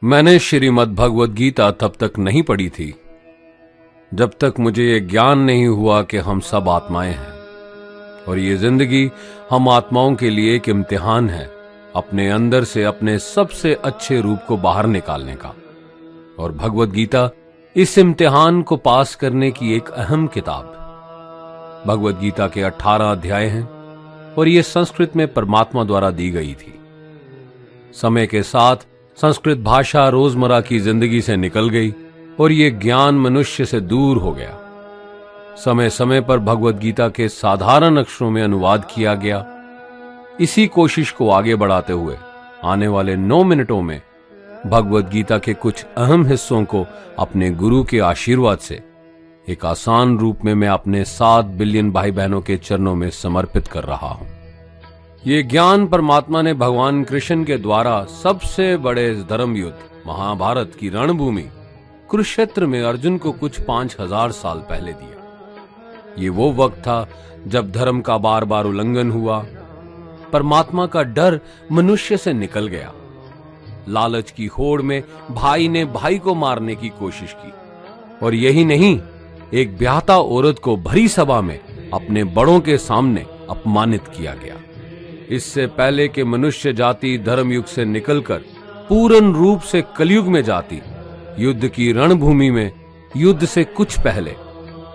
मैंने श्रीमद् भगवद गीता तब तक नहीं पढ़ी थी जब तक मुझे ये ज्ञान नहीं हुआ कि हम सब आत्माएं हैं और ये जिंदगी हम आत्माओं के लिए एक इम्तिहान है अपने अंदर से अपने सबसे अच्छे रूप को बाहर निकालने का। और भगवद गीता इस इम्तिहान को पास करने की एक अहम किताब। भगवद गीता के 18 अध्याय हैं और ये संस्कृत में परमात्मा द्वारा दी गई थी। समय के साथ संस्कृत भाषा रोजमर्रा की जिंदगी से निकल गई और ये ज्ञान मनुष्य से दूर हो गया। समय समय पर भगवद गीता के साधारण अक्षरों में अनुवाद किया गया। इसी कोशिश को आगे बढ़ाते हुए आने वाले 9 मिनटों में भगवद गीता के कुछ अहम हिस्सों को अपने गुरु के आशीर्वाद से एक आसान रूप में मैं अपने 7 बिलियन भाई बहनों के चरणों में समर्पित कर रहा हूं। ये ज्ञान परमात्मा ने भगवान कृष्ण के द्वारा सबसे बड़े धर्म युद्ध महाभारत की रणभूमि कुरुक्षेत्र में अर्जुन को कुछ 5000 साल पहले दिया। ये वो वक्त था जब धर्म का बार बार उल्लंघन हुआ, परमात्मा का डर मनुष्य से निकल गया। लालच की होड़ में भाई ने भाई को मारने की कोशिश की और यही नहीं, एक ब्याहता औरत को भरी सभा में अपने बड़ों के सामने अपमानित किया गया। इससे पहले कि मनुष्य जाति धर्मयुग से निकलकर पूर्ण रूप से कलयुग में जाती, युद्ध की रणभूमि में युद्ध से कुछ पहले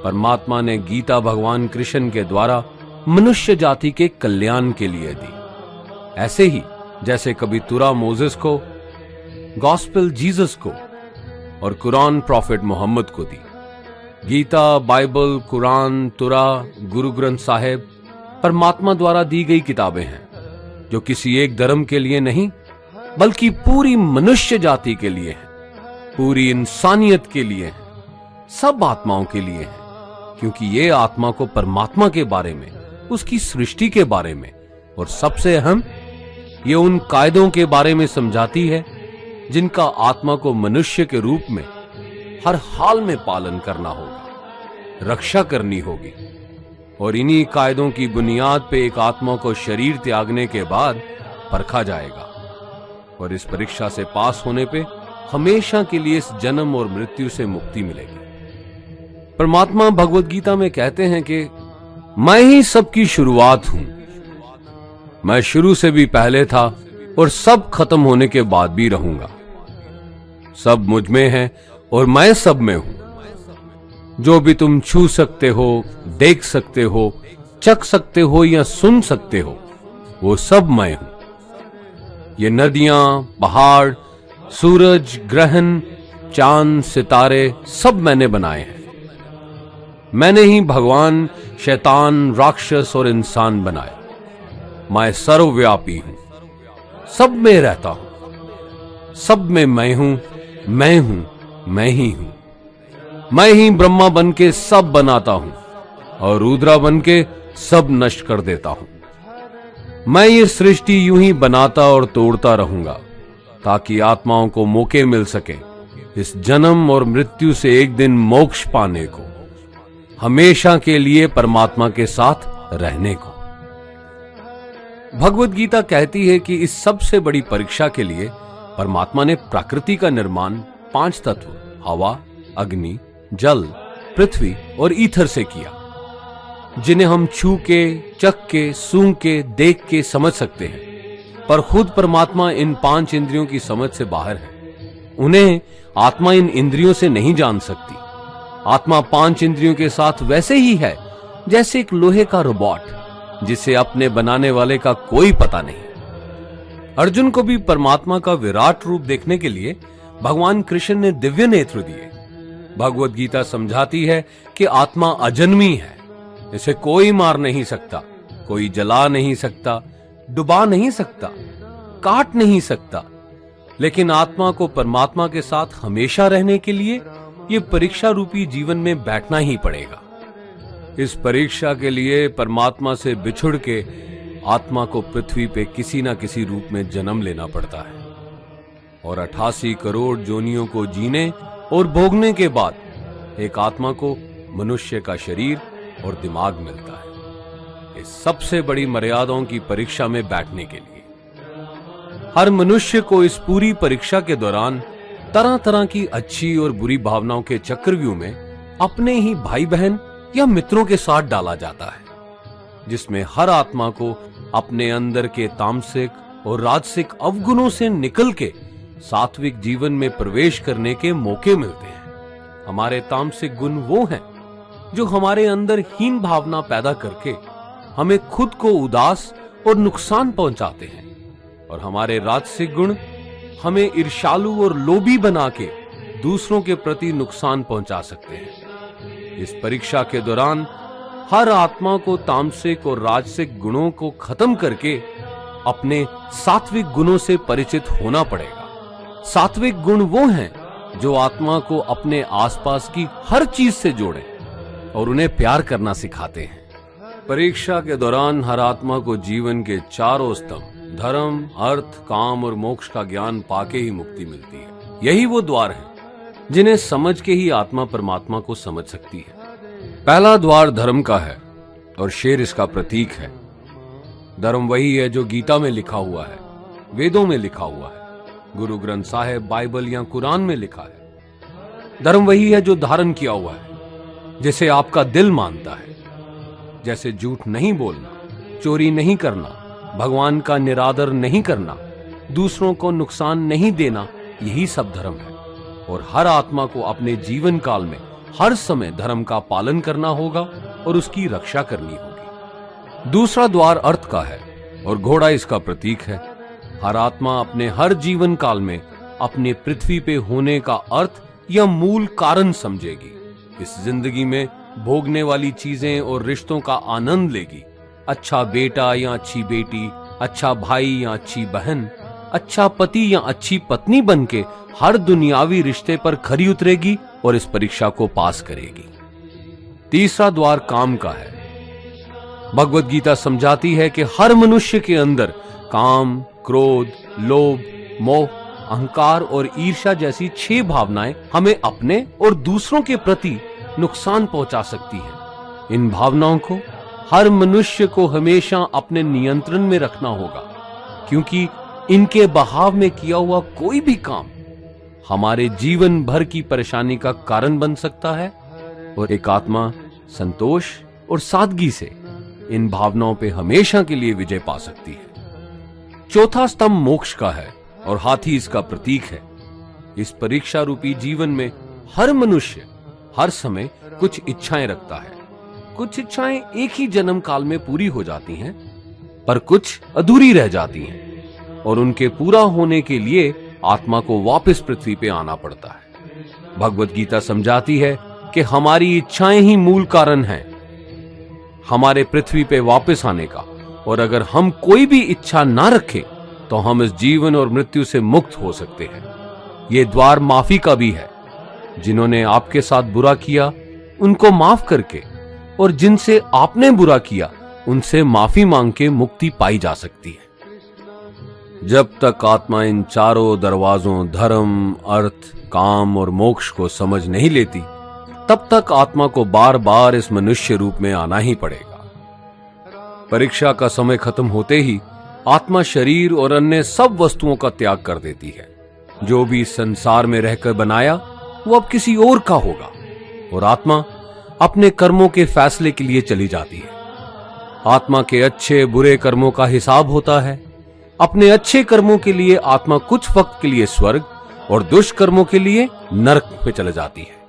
परमात्मा ने गीता भगवान कृष्ण के द्वारा मनुष्य जाति के कल्याण के लिए दी। ऐसे ही जैसे कभी तुरा मोसेस को, गॉस्पेल जीसस को और कुरान प्रॉफिट मोहम्मद को दी। गीता, बाइबल, कुरान, तुरा, गुरु ग्रंथ साहिब परमात्मा द्वारा दी गई किताबें हैं जो किसी एक धर्म के लिए नहीं बल्कि पूरी मनुष्य जाति के लिए हैं, पूरी इंसानियत के लिए हैं, सब आत्माओं के लिए हैं, क्योंकि ये आत्मा को परमात्मा के बारे में, उसकी सृष्टि के बारे में और सबसे अहम ये उन कायदों के बारे में समझाती है जिनका आत्मा को मनुष्य के रूप में हर हाल में पालन करना होगा, रक्षा करनी होगी। और इन्हीं कायदों की बुनियाद पे एक आत्मा को शरीर त्यागने के बाद परखा जाएगा और इस परीक्षा से पास होने पे हमेशा के लिए इस जन्म और मृत्यु से मुक्ति मिलेगी। परमात्मा भगवद गीता में कहते हैं कि मैं ही सबकी शुरुआत हूं, मैं शुरू से भी पहले था और सब खत्म होने के बाद भी रहूंगा। सब मुझ में है और मैं सब में हूं। जो भी तुम छू सकते हो, देख सकते हो, चख सकते हो या सुन सकते हो, वो सब मैं हूं। ये नदियां, पहाड़, सूरज, ग्रहण, चांद, सितारे सब मैंने बनाए हैं। मैंने ही भगवान, शैतान, राक्षस और इंसान बनाए। मैं सर्वव्यापी हूं, सब में रहता हूं, सब में मैं हूं, मैं ही हूं। मैं ही ब्रह्मा बन के सब बनाता हूं और रुद्रा बन के सब नष्ट कर देता हूं। मैं ये सृष्टि यूं ही बनाता और तोड़ता रहूंगा ताकि आत्माओं को मौके मिल सके इस जन्म और मृत्यु से एक दिन मोक्ष पाने को, हमेशा के लिए परमात्मा के साथ रहने को। भगवद गीता कहती है कि इस सबसे बड़ी परीक्षा के लिए परमात्मा ने प्रकृति का निर्माण 5 तत्व हवा, अग्नि, जल, पृथ्वी और ईथर से किया, जिन्हें हम छू के, चख के, सूंघ के, देख के समझ सकते हैं। पर खुद परमात्मा इन 5 इंद्रियों की समझ से बाहर है। उन्हें आत्मा इन इंद्रियों से नहीं जान सकती। आत्मा 5 इंद्रियों के साथ वैसे ही है जैसे एक लोहे का रोबोट जिसे अपने बनाने वाले का कोई पता नहीं। अर्जुन को भी परमात्मा का विराट रूप देखने के लिए भगवान कृष्ण ने दिव्य नेत्र दिए। भगवद गीता समझाती है कि आत्मा अजन्मी है, इसे कोई मार नहीं सकता, कोई जला नहीं सकता, डुबा नहीं सकता, काट नहीं सकता। लेकिन आत्मा को परमात्मा के साथ हमेशा रहने के लिए ये परीक्षा रूपी जीवन में बैठना ही पड़ेगा। इस परीक्षा के लिए परमात्मा से बिछुड़ के आत्मा को पृथ्वी पे किसी ना किसी रूप में जन्म लेना पड़ता है और 88 करोड़ जोनियों को जीने और भोगने के बाद एक आत्मा को मनुष्य का शरीर और दिमाग मिलता है इस सबसे बड़ी मर्यादाओं की परीक्षा में बैठने के लिए। हर मनुष्य को इस पूरी परीक्षा के दौरान तरह तरह की अच्छी और बुरी भावनाओं के चक्रव्यूह में अपने ही भाई बहन या मित्रों के साथ डाला जाता है, जिसमें हर आत्मा को अपने अंदर के तामसिक और राजसिक अवगुणों से निकल के सात्विक जीवन में प्रवेश करने के मौके मिलते हैं। हमारे तामसिक गुण वो हैं जो हमारे अंदर हीन भावना पैदा करके हमें खुद को उदास और नुकसान पहुंचाते हैं, और हमारे राजसिक गुण हमें ईर्ष्यालु और लोभी बना के दूसरों के प्रति नुकसान पहुंचा सकते हैं। इस परीक्षा के दौरान हर आत्मा को तामसिक और राजसिक गुणों को खत्म करके अपने सात्विक गुणों से परिचित होना पड़ेगा। सात्विक गुण वो हैं जो आत्मा को अपने आसपास की हर चीज से जोड़ें और उन्हें प्यार करना सिखाते हैं। परीक्षा के दौरान हर आत्मा को जीवन के चारों स्तंभ धर्म, अर्थ, काम और मोक्ष का ज्ञान पाके ही मुक्ति मिलती है। यही वो द्वार हैं जिन्हें समझ के ही आत्मा परमात्मा को समझ सकती है। पहला द्वार धर्म का है और शेर इसका प्रतीक है। धर्म वही है जो गीता में लिखा हुआ है, वेदों में लिखा हुआ है, गुरु ग्रंथ साहिब, बाइबल या कुरान में लिखा है। धर्म वही है जो धारण किया हुआ है, जिसे आपका दिल मानता है, जैसे झूठ नहीं बोलना, चोरी नहीं करना, भगवान का निरादर नहीं करना, दूसरों को नुकसान नहीं देना, यही सब धर्म है। और हर आत्मा को अपने जीवन काल में हर समय धर्म का पालन करना होगा और उसकी रक्षा करनी होगी। दूसरा द्वार अर्थ का है और घोड़ा इसका प्रतीक है। हर आत्मा अपने हर जीवन काल में अपने पृथ्वी पे होने का अर्थ या मूल कारण समझेगी। इस जिंदगी में भोगने वाली चीजें और रिश्तों का आनंद लेगी। अच्छा बेटा या अच्छी बेटी, अच्छा भाई या अच्छी बहन, अच्छा पति या अच्छी पत्नी बनके हर दुनियावी रिश्ते पर खरी उतरेगी और इस परीक्षा को पास करेगी। तीसरा द्वार काम का है। भगवत गीता समझाती है कि हर मनुष्य के अंदर काम, क्रोध, लोभ, मोह, अहंकार और ईर्ष्या जैसी 6 भावनाएं हमें अपने और दूसरों के प्रति नुकसान पहुंचा सकती हैं। इन भावनाओं को हर मनुष्य को हमेशा अपने नियंत्रण में रखना होगा, क्योंकि इनके बहाव में किया हुआ कोई भी काम हमारे जीवन भर की परेशानी का कारण बन सकता है। और एक आत्मा संतोष और सादगी से इन भावनाओं पे हमेशा के लिए विजय पा सकती है। चौथा स्तंभ मोक्ष का है और हाथी इसका प्रतीक है। इस परीक्षा रूपी जीवन में हर मनुष्य हर समय कुछ इच्छाएं रखता है। कुछ इच्छाएं एक ही जन्म काल में पूरी हो जाती हैं, पर कुछ अधूरी रह जाती हैं और उनके पूरा होने के लिए आत्मा को वापस पृथ्वी पे आना पड़ता है। भगवत गीता समझाती है कि हमारी इच्छाएं ही मूल कारण हैं हमारे पृथ्वी पे वापस आने का, और अगर हम कोई भी इच्छा ना रखें तो हम इस जीवन और मृत्यु से मुक्त हो सकते हैं। ये द्वार माफी का भी है। जिन्होंने आपके साथ बुरा किया उनको माफ करके और जिनसे आपने बुरा किया उनसे माफी मांग के मुक्ति पाई जा सकती है। जब तक आत्मा इन चारों दरवाजों धर्म, अर्थ, काम और मोक्ष को समझ नहीं लेती, तब तक आत्मा को बार बार इस मनुष्य रूप में आना ही पड़ेगा। परीक्षा का समय खत्म होते ही आत्मा शरीर और अन्य सब वस्तुओं का त्याग कर देती है। जो भी संसार में रहकर बनाया वो अब किसी और का होगा, और आत्मा अपने कर्मों के फैसले के लिए चली जाती है। आत्मा के अच्छे बुरे कर्मों का हिसाब होता है। अपने अच्छे कर्मों के लिए आत्मा कुछ वक्त के लिए स्वर्ग और दुष्कर्मों के लिए नरक में चले जाती है।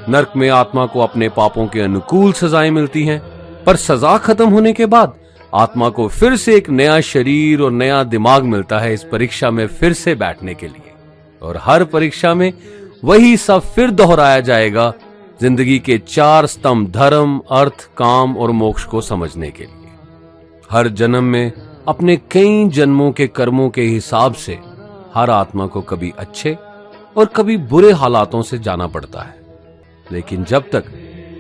नरक में आत्मा को अपने पापों के अनुकूल सजाएं मिलती हैं, पर सजा खत्म होने के बाद आत्मा को फिर से एक नया शरीर और नया दिमाग मिलता है इस परीक्षा में फिर से बैठने के लिए। और हर परीक्षा में वही सब फिर दोहराया जाएगा, जिंदगी के 4 स्तंभ धर्म, अर्थ, काम और मोक्ष को समझने के लिए। हर जन्म में अपने कई जन्मों के कर्मों के हिसाब से हर आत्मा को कभी अच्छे और कभी बुरे हालातों से जाना पड़ता है। लेकिन जब तक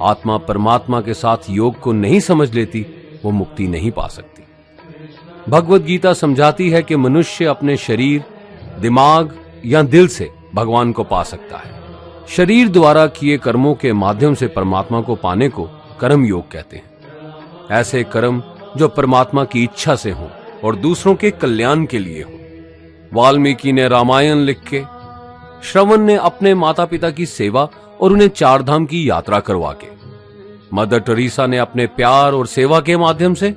आत्मा परमात्मा के साथ योग को नहीं समझ लेती, वो मुक्ति नहीं पा सकती। भगवत गीता समझाती है कि मनुष्य अपने शरीर, दिमाग या दिल से भगवान को पा सकता है। शरीर द्वारा किए कर्मों के माध्यम से परमात्मा को पाने को कर्म योग कहते हैं। ऐसे कर्म जो परमात्मा की इच्छा से हों और दूसरों के कल्याण के लिए हों। वाल्मीकि ने रामायण लिख के श्रवण ने अपने माता पिता की सेवा और उन्हें चार धाम की यात्रा करवा के, मदर टेरेसा ने अपने प्यार और सेवा के माध्यम से,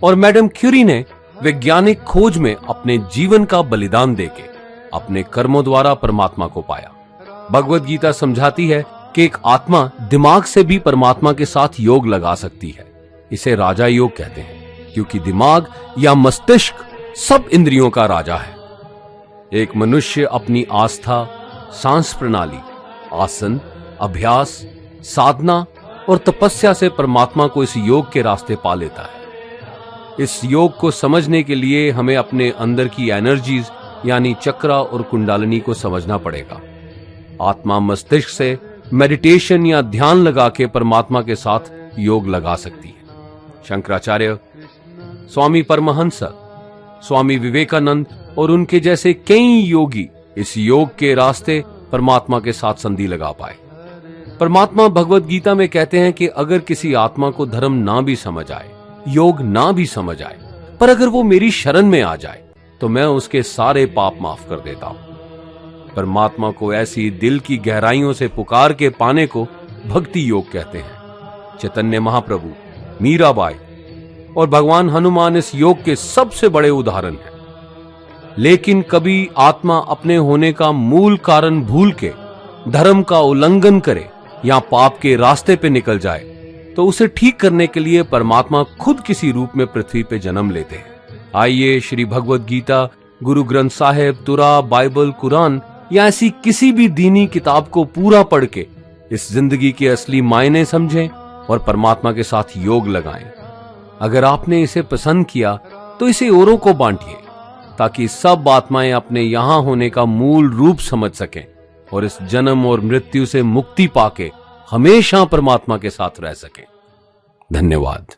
और मैडम क्यूरी ने वैज्ञानिक खोज में अपने जीवन का बलिदान देके अपने कर्मों द्वारा परमात्मा को पाया। भगवत गीता समझाती है कि एक आत्मा दिमाग से भी परमात्मा के साथ योग लगा सकती है। इसे राजा योग कहते हैं, क्योंकि दिमाग या मस्तिष्क सब इंद्रियों का राजा है। एक मनुष्य अपनी आस्था, सांस प्रणाली, आसन, अभ्यास, साधना और तपस्या से परमात्मा को इस योग के रास्ते पा लेता है। इस योग को समझने के लिए हमें अपने अंदर की एनर्जीज यानी चक्रा और कुंडलिनी को समझना पड़ेगा। आत्मा मस्तिष्क से मेडिटेशन या ध्यान लगा के परमात्मा के साथ योग लगा सकती है। शंकराचार्य, स्वामी परमहंस, स्वामी विवेकानंद और उनके जैसे कई योगी इस योग के रास्ते परमात्मा के साथ संधि लगा पाए। परमात्मा भगवत गीता में कहते हैं कि अगर किसी आत्मा को धर्म ना भी समझ आए, योग ना भी समझ आए, पर अगर वो मेरी शरण में आ जाए तो मैं उसके सारे पाप माफ कर देता हूं। परमात्मा को ऐसी दिल की गहराइयों से पुकार के पाने को भक्ति योग कहते हैं। चैतन्य महाप्रभु, मीराबाई और भगवान हनुमान इस योग के सबसे बड़े उदाहरण हैं। लेकिन कभी आत्मा अपने होने का मूल कारण भूल के धर्म का उल्लंघन करे या पाप के रास्ते पे निकल जाए तो उसे ठीक करने के लिए परमात्मा खुद किसी रूप में पृथ्वी पे जन्म लेते हैं। आइए श्री भगवत गीता, गुरु ग्रंथ साहिब, तुरा, बाइबल, कुरान या ऐसी किसी भी दीनी किताब को पूरा पढ़ के इस जिंदगी के असली मायने समझें और परमात्मा के साथ योग लगाएं। अगर आपने इसे पसंद किया तो इसे औरों को बांटिए, ताकि सब आत्माएं अपने यहां होने का मूल रूप समझ सकें और इस जन्म और मृत्यु से मुक्ति पाके हमेशा परमात्मा के साथ रह सकें। धन्यवाद।